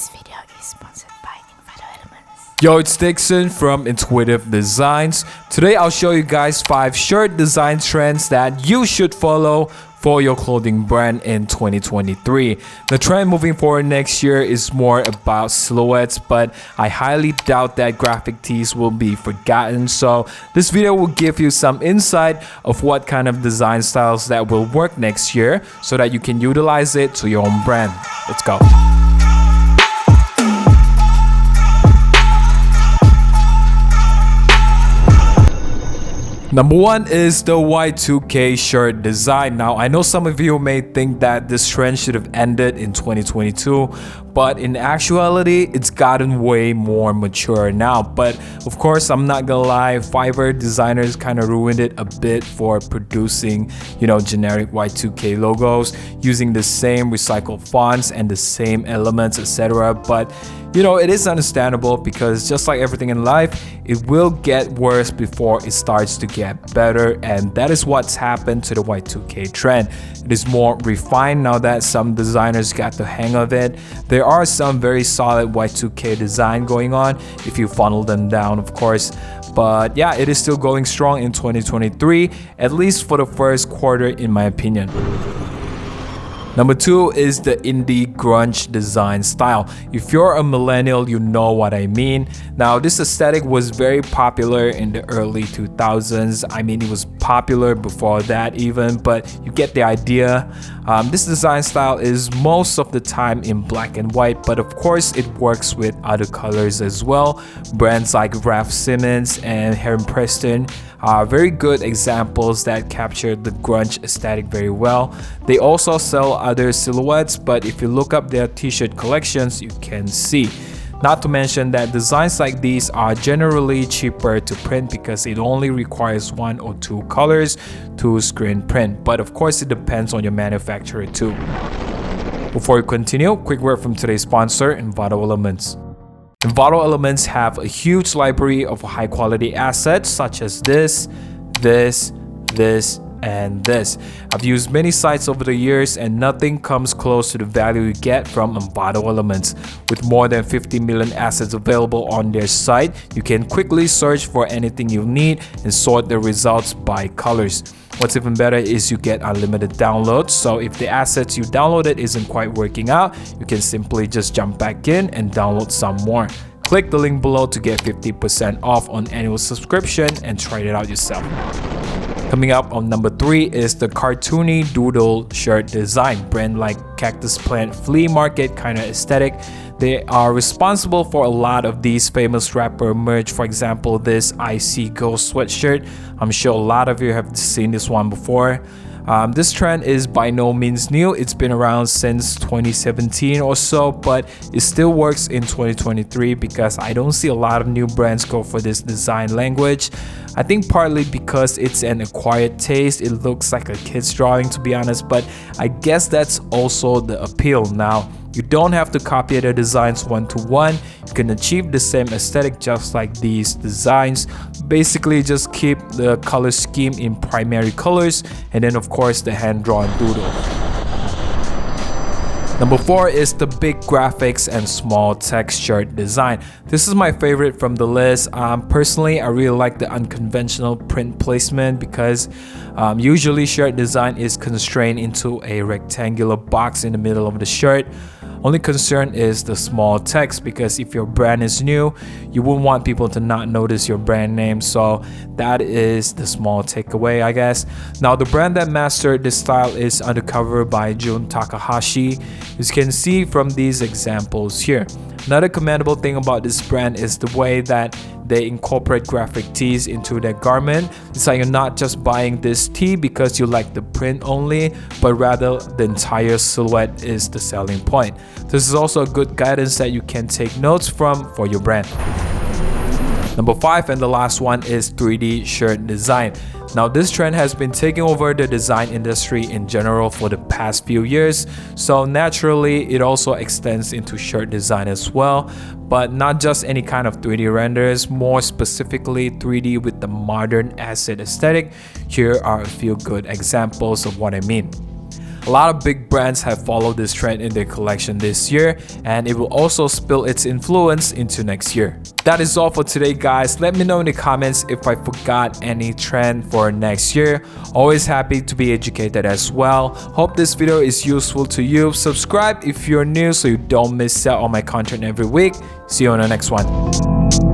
This video is sponsored by Yo, it's Dixon from Intuitive Designs. Today I'll show you guys 5 shirt design trends that you should follow for your clothing brand in 2023. The trend moving forward next year is more about silhouettes, but I highly doubt that graphic tees will be forgotten. So this video will give you some insight of what kind of design styles that will work next year so that you can utilize it to your own brand. Let's go. Number 1 is the Y2K shirt design. Now, I know some of you may think that this trend should have ended in 2022, but in actuality, it's gotten way more mature now. But of course, I'm not gonna lie, Fiverr designers kind of ruined it a bit for producing, generic Y2K logos using the same recycled fonts and the same elements, etc. But it is understandable because just like everything in life, it will get worse before it starts to get better, and that is what's happened to the Y2K trend. It is more refined now that some designers got the hang of it. There are some very solid Y2K design going on if you funnel them down, of course. But yeah, it is still going strong in 2023, at least for the first quarter in my opinion. Number 2 is the indie grunge design style. If you're a millennial, you know what I mean. Now, this aesthetic was very popular in the early 2000s. I mean, it was popular before that even, but you get the idea. This design style is most of the time in black and white, but of course it works with other colors as well. Brands like Raf Simons and Heron Preston are very good examples that capture the grunge aesthetic very well. They also sell other silhouettes, but if you look up their t-shirt collections, you can see. Not to mention that designs like these are generally cheaper to print because it only requires 1 or 2 colors to screen print. But of course, it depends on your manufacturer too. Before we continue, quick word from today's sponsor, Envato Elements. Envato Elements have a huge library of high quality assets such as this, and this. I've used many sites over the years and nothing comes close to the value you get from Envato Elements. With more than 50 million assets available on their site, you can quickly search for anything you need and sort the results by colors. What's even better is you get unlimited downloads, so if the assets you downloaded isn't quite working out, you can simply just jump back in and download some more. Click the link below to get 50% off on annual subscription and try it out yourself. Coming up on number 3 is the cartoony doodle shirt design. Brand like Cactus Plant Flea Market kind of aesthetic. They are responsible for a lot of these famous rapper merch. For example, this I See Ghost sweatshirt. I'm sure a lot of you have seen this one before. This trend is by no means new. It's been around since 2017 or so, but it still works in 2023 because I don't see a lot of new brands go for this design language. I think partly because it's an acquired taste. It looks like a kid's drawing, to be honest, but I guess that's also the appeal. Now, you don't have to copy the designs one-to-one. You can achieve the same aesthetic just like these designs. Basically, just keep the color scheme in primary colors and then of course the hand-drawn doodle. Number 4 is the big graphics and small text shirt design. This is my favorite from the list. Personally, I really like the unconventional print placement because usually shirt design is constrained into a rectangular box in the middle of the shirt. Only concern is the small text because if your brand is new, you wouldn't want people to not notice your brand name. So that is the small takeaway, I guess. Now, the brand that mastered this style is Undercover by Jun Takahashi. As you can see from these examples here. Another commendable thing about this brand is the way that they incorporate graphic tees into their garment. It's like you're not just buying this tee because you like the print only, but rather the entire silhouette is the selling point. This is also a good guidance that you can take notes from for your brand. Number 5 and the last one is 3D shirt design. Now, this trend has been taking over the design industry in general for the past few years, so naturally it also extends into shirt design as well, but not just any kind of 3D renders, more specifically 3D with the modern acid aesthetic. Here are a few good examples of what I mean. A lot of big brands have followed this trend in their collection this year, and it will also spill its influence into next year. That is all for today, guys. Let me know in the comments if I forgot any trend for next year. Always happy to be educated as well. Hope this video is useful to you. Subscribe if you're new so you don't miss out on my content every week. See you on the next one.